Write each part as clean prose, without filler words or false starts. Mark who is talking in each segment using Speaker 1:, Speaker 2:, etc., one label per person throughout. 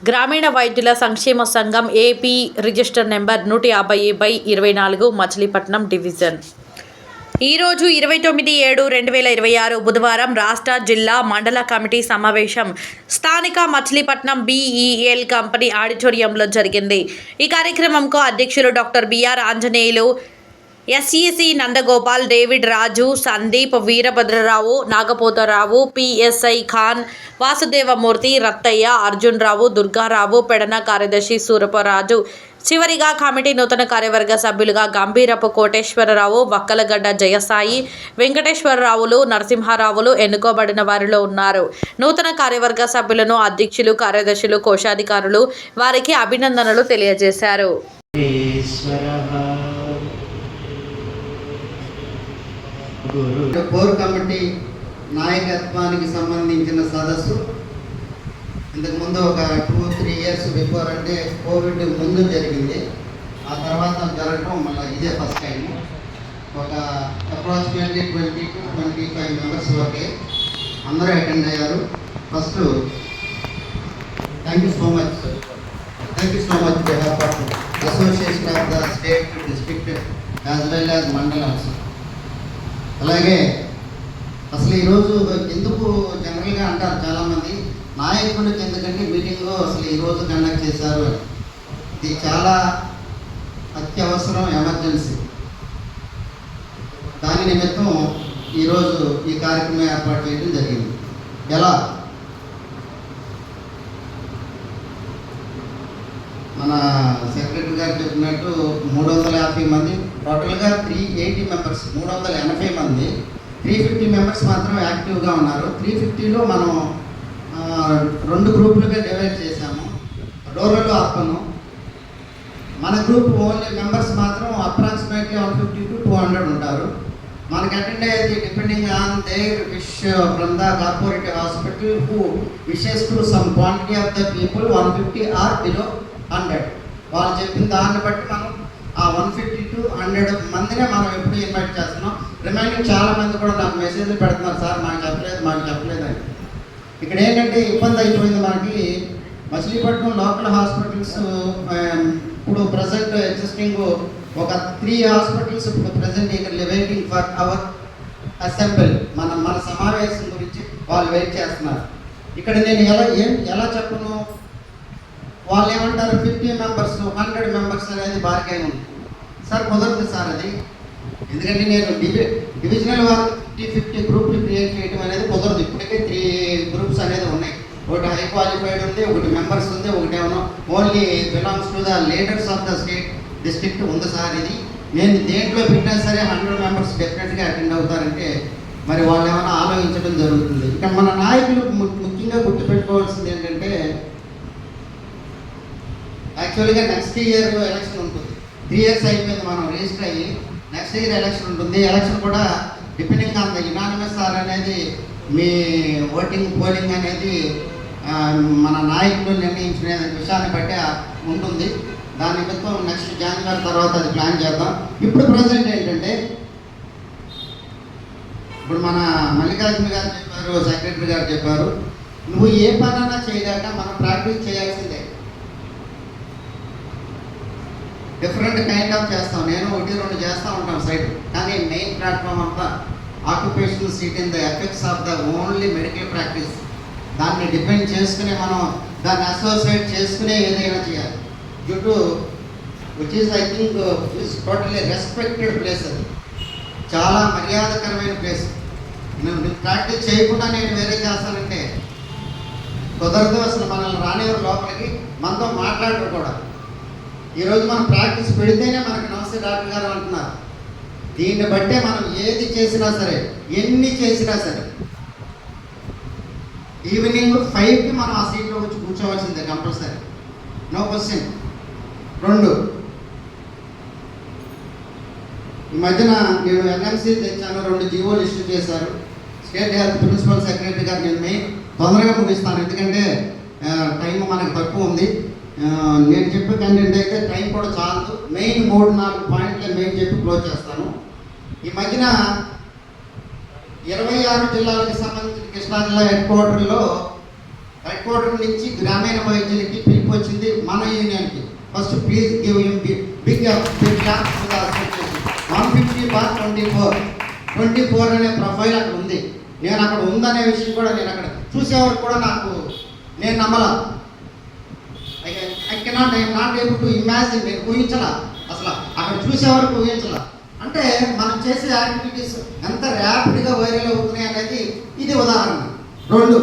Speaker 1: గ్రామీణ వైద్యుల సంక్షేమ సంఘం AP register number 150/24 Machilipatnam division. ఈరోజు 29/7/2026 బుధవారం రాష్ట్ర, జిల్లా, మండల కమిటీ సమావేశం స్థానిక మచిలీపట్నం BEL కంపెనీ ఆడిటోరియంలో జరిగింది. ఈ కార్యక్రమంకు అధ్యక్షులు doctor B R Anjaneyulu, SEC Nandagopal, David Raju, Sandeep, Veerabhadrarao, Nagapotharao, PSI Khan, Vasudevamurthy, Rattayya, Arjun Rao, Durgarao, Pedana కార్యదర్శి సూరపరాజు. చివరిగా కమిటీ నూతన కార్యవర్గ సభ్యులుగా గంభీరపు కోటేశ్వరరావు, వక్కలగడ్డ జయసాయి, వెంకటేశ్వరరావులు, నరసింహారావులు ఎన్నుకోబడిన వారిలో ఉన్నారు. నూతన కార్యవర్గ సభ్యులను అధ్యక్షులు, కార్యదర్శులు, కోశాధికారులు వారికి అభినందనలు తెలియజేశారు.
Speaker 2: కోర్ కమిటీ నాయకత్వానికి సంబంధించిన సదస్సు ఇంతకుముందు ఒక 2-3 ఇయర్స్ బిఫోర్, అంటే కోవిడ్ ముందు జరిగింది. ఆ తర్వాత జరగడం మళ్ళీ ఇదే ఫస్ట్ టైం. ఒక అప్రాక్సిమేట్లీ 20 to 25 మెంబర్స్ వరకే అందరూ అటెండ్ అయ్యారు. First thank you so much behalf of association of the state, district as well as mandal also. అలాగే అసలు ఈరోజు ఎందుకు జనరల్గా అంటారు చాలామంది, నాయకుడికి ఎందుకంటే మీటింగ్ అసలు ఈరోజు కండక్ట్ చేశారు. ఇది చాలా అత్యవసరం, ఎమర్జెన్సీ. దాని నిమిత్తం ఈరోజు ఈ కార్యక్రమం ఏర్పాటు చేయడం జరిగింది. ఎలా మన సెక్రటరీ గారు చెప్పినట్టు 350 మంది, టోటల్గా 380 మెంబర్స్, 380 మంది, 350 మెంబర్స్ మాత్రం యాక్టివ్గా ఉన్నారు. 350లో మనం 2 గ్రూపులుగా డివైడ్ చేశాము, రూరల్, అర్బన్. మన గ్రూప్ ఓన్లీ మెంబర్స్ మాత్రం అప్రాక్సిమేట్లీ 150 to 200 ఉంటారు. మనకి అటెండ్ అయ్యేది depending on their wish from the corporative hospital who wishes to some quantity of the people 150 or below 100. వాళ్ళు చెప్పిన దాన్ని బట్టి మనం ఆ 150 to 100 మందినే మనం ఎప్పుడు ఇన్వైట్ చేస్తున్నాం. రిమైనింగ్ చాలా మంది కూడా నాకు మెసేజ్లు పెడుతున్నారు, సార్ మాకు చెప్పలేదు అని. ఇక్కడ ఏంటంటే ఇబ్బంది అయిపోయింది మనకి. మచిలీపట్నం లోకల్ హాస్పిటల్స్ ఇప్పుడు ప్రజెంట్ ఎగ్జిస్టింగ్ ఒక 3 హాస్పిటల్స్ ఇప్పుడు ప్రజెంట్ ఇక్కడ వెయిటింగ్ ఫర్ అవర్ అసెంబ్లీ, మన సమావేశం గురించి వాళ్ళు వెయిట్ చేస్తున్నారు. ఇక్కడ నేను ఎలా చెప్పను, వాళ్ళు ఏమంటారు 50 మెంబర్స్ 100 మెంబర్స్ అనేది బార్గైన్ ఉంది. సార్ కుదరదు సార్ అది, ఎందుకంటే నేను డివిజనల్ వారు 50 గ్రూపులు క్రియేట్ చేయడం అనేది కుదరదు. ఇప్పటికే 3 గ్రూప్స్ అనేది ఉన్నాయి. ఒకటి హై క్వాలిఫైడ్ ఉంది, ఒకటి మెంబర్స్ ఉంది, ఒకటి ఏమన్నా only belongs to the leaders of the state, district ఉంది సార్. ఇది నేను దేంట్లో పెట్టినా సరే 100 మెంబర్స్ డెఫినెట్గా అటెండ్ అవుతారంటే మరి వాళ్ళు ఏమైనా ఆలోచించడం జరుగుతుంది. ఇక్కడ మన నాయకులు ముఖ్యంగా గుర్తుపెట్టుకోవాల్సింది ఏంటంటే, యాక్చువల్గా నెక్స్ట్ ఇయర్ ఎలక్షన్ ఉంటుంది. 3 ఇయర్స్ అయిపోయింది మనం రిజిస్టర్ అయ్యి. నెక్స్ట్ ఇయర్ ఎలక్షన్ ఉంటుంది. ఎలక్షన్ కూడా depending on the unanimous or అనేది మీ పోలింగ్ అనేది మన నాయకులు నిర్ణయించిన విషయాన్ని బట్టి ఉంటుంది. దాని నిమిత్తం నెక్స్ట్ జనవరి తర్వాత అది ప్లాన్ చేద్దాం. ఇప్పుడు ప్రజెంట్ ఏంటంటే, ఇప్పుడు మన మల్లికార్జున గారు చెప్పారు, సెక్రటరీ గారు చెప్పారు, నువ్వు ఏ పనైనా చేయలేక మనం ప్రాక్టీస్ చేయాల్సిందే. డిఫరెంట్ కైండ్ ఆఫ్ చేస్తాం. నేను 1-2 చేస్తూ ఉంటాం సైడ్, కానీ మెయిన్ ప్లాట్ఫామ్ అంతా occupational seat in the effects of the only medical practice. దాన్ని డిపెండ్ చేసుకుని మనం దాన్ని అసోసియేట్ చేసుకునే ఏదైనా చేయాలి. Due to which is I think is totally respected place. అది చాలా మర్యాదకరమైన ప్లేస్. నేను ప్రాక్టీస్ చేయకుండా నేను వేరే చేస్తానంటే కుదరదు. అసలు మనల్ని రానివారు లోపలికి, మనతో మాట్లాడరు కూడా. ఈరోజు మనం ప్రాక్టీస్ పెడితేనే మనకి నమస్తే డాక్టర్ గారు అంటున్నారు. దీన్ని బట్టే మనం ఏది చేసినా సరే, ఎన్ని చేసినా సరే, ఈవినింగ్ 5కి మనం ఆ సీట్లో వచ్చి కూర్చోవలసిందే కంపల్సరీ, నో క్వశ్చన్. 2, ఈ మధ్యన నేను NMC తెచ్చాను, 2 జీవోలు ఇష్యూ చేశారు. స్టేట్ హెల్త్ ప్రిన్సిపల్ సెక్రటరీ గారు నేను మెయిన్ తొందరగా ముగిస్తాను, ఎందుకంటే టైం మనకు తక్కువ ఉంది. నేను చెప్పే కంటెంట్ అయితే టైం కూడా చాలదు. మెయిన్ 3-4 పాయింట్లే మెయిన్ చెప్పి క్లోజ్ చేస్తాను. ఈ మధ్యన 26 జిల్లాలకు సంబంధించిన కృష్ణా జిల్లా హెడ్ క్వార్టర్ నుంచి గ్రామీణ వైద్యులకి వచ్చింది మన యూనియన్కి. First please give him big clap to the association. 150/24 అనే ప్రొఫైల్ అక్కడ ఉంది. నేను అక్కడ ఉందనే విషయం కూడా నేను అక్కడ చూసేవారు కూడా నేను నమ్మలా. I'm not able to imagine. నేను ఊహించలా, అసలు అక్కడ చూసేవారికి ఊహించలా. అంటే మనం చేసే యాక్టివిటీస్ ఎంత ర్యాపిడ్గా వైరల్ అవుతున్నాయి అనేది ఇది ఉదాహరణ. 2,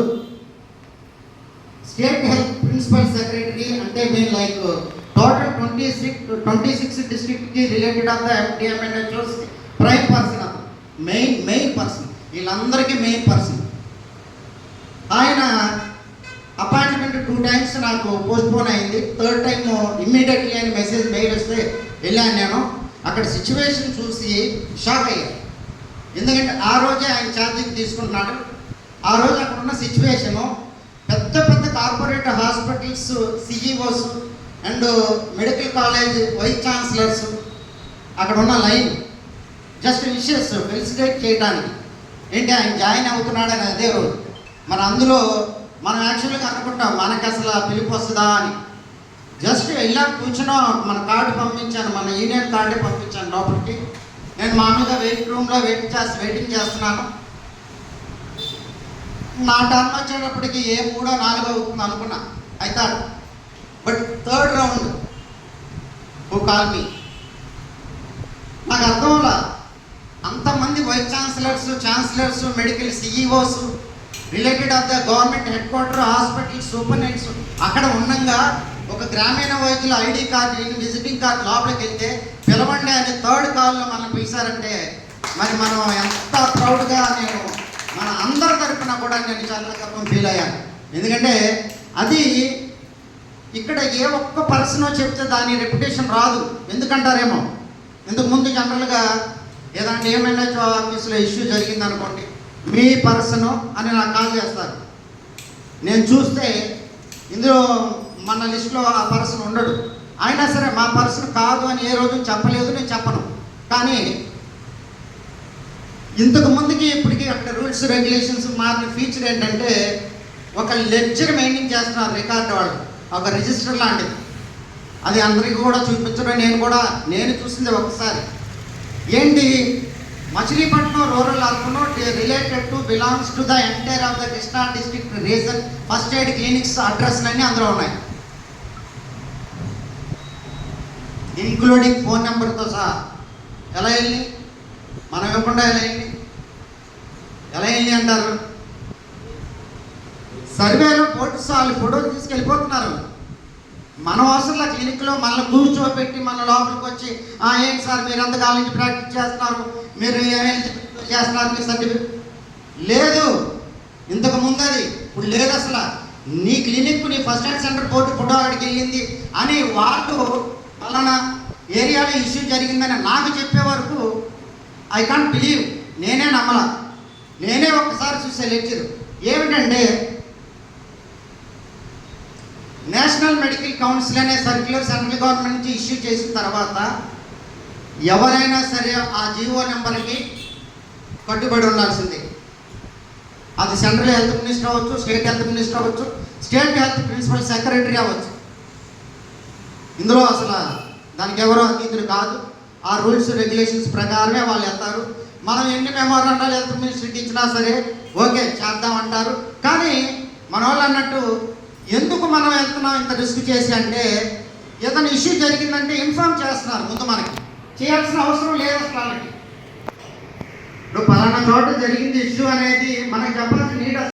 Speaker 2: స్టేట్ హెల్త్ ప్రిన్సిపల్ సెక్రటరీ అంటే మేము లైక్ టోటల్ 26 డిస్ట్రిక్ట్కి related of the MDMNHO's prime person, అతను మెయిన్ పర్సన్, వీళ్ళందరికీ మెయిన్ పర్సన్. ఆయన అపాయింట్మెంట్ 2 times నాకు పోస్ట్పోన్ అయింది. 3rd time ఇమ్మీడియట్లీ అని మెయిల్ వస్తే వెళ్ళాను. నేను అక్కడ సిచ్యువేషన్ చూసి షాక్ అయ్యాను. ఎందుకంటే ఆ రోజే ఆయన ఛార్జింగ్ తీసుకుంటున్నాడు. ఆ రోజు అక్కడ ఉన్న సిచ్యువేషను పెద్ద పెద్ద corporate hospitals CEOs and medical college vice chancellors అక్కడ ఉన్న లైన్ జస్ట్ విషెస్ ఫెలిసిటేట్ చేయడానికి. ఏంటి ఆయన జాయిన్ అవుతున్నాడని అదే రోజు. మన అందులో మనం యాక్చువల్గా అనుకుంటాం మనకి అసలు పిలుపు వస్తుందా అని. జస్ట్ ఇలా కూర్చున్నా మన కార్డు పంపించాను, మన యూనియన్ కార్డే పంపించాను లోపలికి. నేను మామూలుగా రూమ్లో వెయిటింగ్ చేస్తున్నాను. నా టర్న్ వచ్చేటప్పటికి 3 4 అవుతుంది అనుకున్నా. అయితే but 3rd round who call me. నాకు అర్థం అవ్వాల. అంతమంది vice chancellors medical CEOs related of the government headquarter hospital superintendents అక్కడ ఉండగా ఒక గ్రామీణ వైద్యుల ID కార్డు విజిటింగ్ కార్డు లోపలికి వెళ్తే పిలవండి అని 3rd callలో మనం పిలిచారంటే మరి మనం ఎంత ప్రౌడ్గా, నేను మన అందరి తరఫున కూడా నేను చాలా గర్వం ఫీల్ అయ్యాను. ఎందుకంటే అది ఇక్కడ ఏ ఒక్క పర్సనో చెప్తే దాని రెప్యుటేషన్ రాదు. ఎందుకంటారేమో, ఇంతకు ముందు జనరల్గా ఏదంటే ఏమైనా ఆఫీసులో ఇష్యూ జరిగింది అనుకోండి, మీ పర్సను అని నాకు కాల్ చేస్తారు. నేను చూస్తే ఇందులో మన లిస్టులో ఆ పర్సన్ ఉండడు. అయినా సరే మా పర్సన్ కాదు అని ఏ రోజు చెప్పలేదు, నేను చెప్పను. కానీ ఇంతకు ముందుకి ఇప్పటికీ అక్కడ రూల్స్ రెగ్యులేషన్స్ మారిన ఫీచర్ ఏంటంటే ఒక లెడ్జర్ మెయింటైన్ చేస్తున్నారు రికార్డు వాళ్ళు, ఒక రిజిస్టర్ లాంటిది. అది అందరికీ కూడా చూపించడం నేను చూసింది ఒకసారి. ఏంటి, Machilipatnam rural urban related to belongs to the entire of the Krishna district region first aid clinics అడ్రస్లన్నీ అందులో ఉన్నాయి, ఇంక్లూడింగ్ ఫోన్ నెంబర్తో సహా. ఎలా వెళ్ళి మనం ఇవ్వకుండా ఎలా వెళ్ళి అంటారు. సర్వేలో వాళ్ళు ఫోటోలు తీసుకెళ్ళిపోతున్నారు. మన అవసరంలో క్లినిక్లో మనల్ని కూర్చోబెట్టి మన లోపలికి వచ్చి ఏంటి సార్ మీరు ఎంతకాలం నుంచి ప్రాక్టీస్ చేస్తున్నారు, మీరు చేస్తున్నారు, మీ సర్టిఫికేట్ లేదు. ఇంతకు ముందు అది, ఇప్పుడు లేదు అసలు. నీ క్లినిక్ నీ first aid centre board photo అక్కడికి వెళ్ళింది అని వాళ్ళు పలానా ఏరియాలో ఇష్యూ జరిగిందని నాకు చెప్పే వరకు ఐ కాంట్ బిలీవ్. నేనే నమ్మలా. నేనే ఒక్కసారి చూసే లెక్చర్ ఏమిటంటే, నేషనల్ మెడికల్ కౌన్సిల్ అనే సర్క్యులర్ సెంట్రల్ గవర్నమెంట్ నుంచి ఇష్యూ చేసిన తర్వాత ఎవరైనా సరే ఆ జీవో నెంబర్కి కట్టుబడి ఉండాల్సిందే. అది సెంట్రల్ హెల్త్ మినిస్టర్ అవ్వచ్చు, స్టేట్ హెల్త్ మినిస్టర్ అవ్వచ్చు, స్టేట్ హెల్త్ ప్రిన్సిపల్ సెక్రటరీ అవ్వచ్చు. ఇందులో అసలు దానికి ఎవరో అతీతులు కాదు. ఆ రూల్స్ రెగ్యులేషన్స్ ప్రకారమే వాళ్ళు వెళ్తారు. మనం ఎన్ని మెమోరాండాలు హెల్త్ మినిస్టర్కి ఇచ్చినా సరే ఓకే చేద్దామంటారు. కానీ మన వాళ్ళు అన్నట్టు ఎందుకు మనం వెళ్తున్నాం ఇంత రిస్క్ చేసి అంటే, ఏదైనా ఇష్యూ జరిగిందంటే ఇన్ఫార్మ్ చేస్తున్నారు ముందు. మనకి చేయాల్సిన అవసరం లేదు అసలు వాళ్ళకి. ఇప్పుడు పలానా చోట జరిగింది ఇష్యూ అనేది మనకి చెప్పాల్సిన నీడ్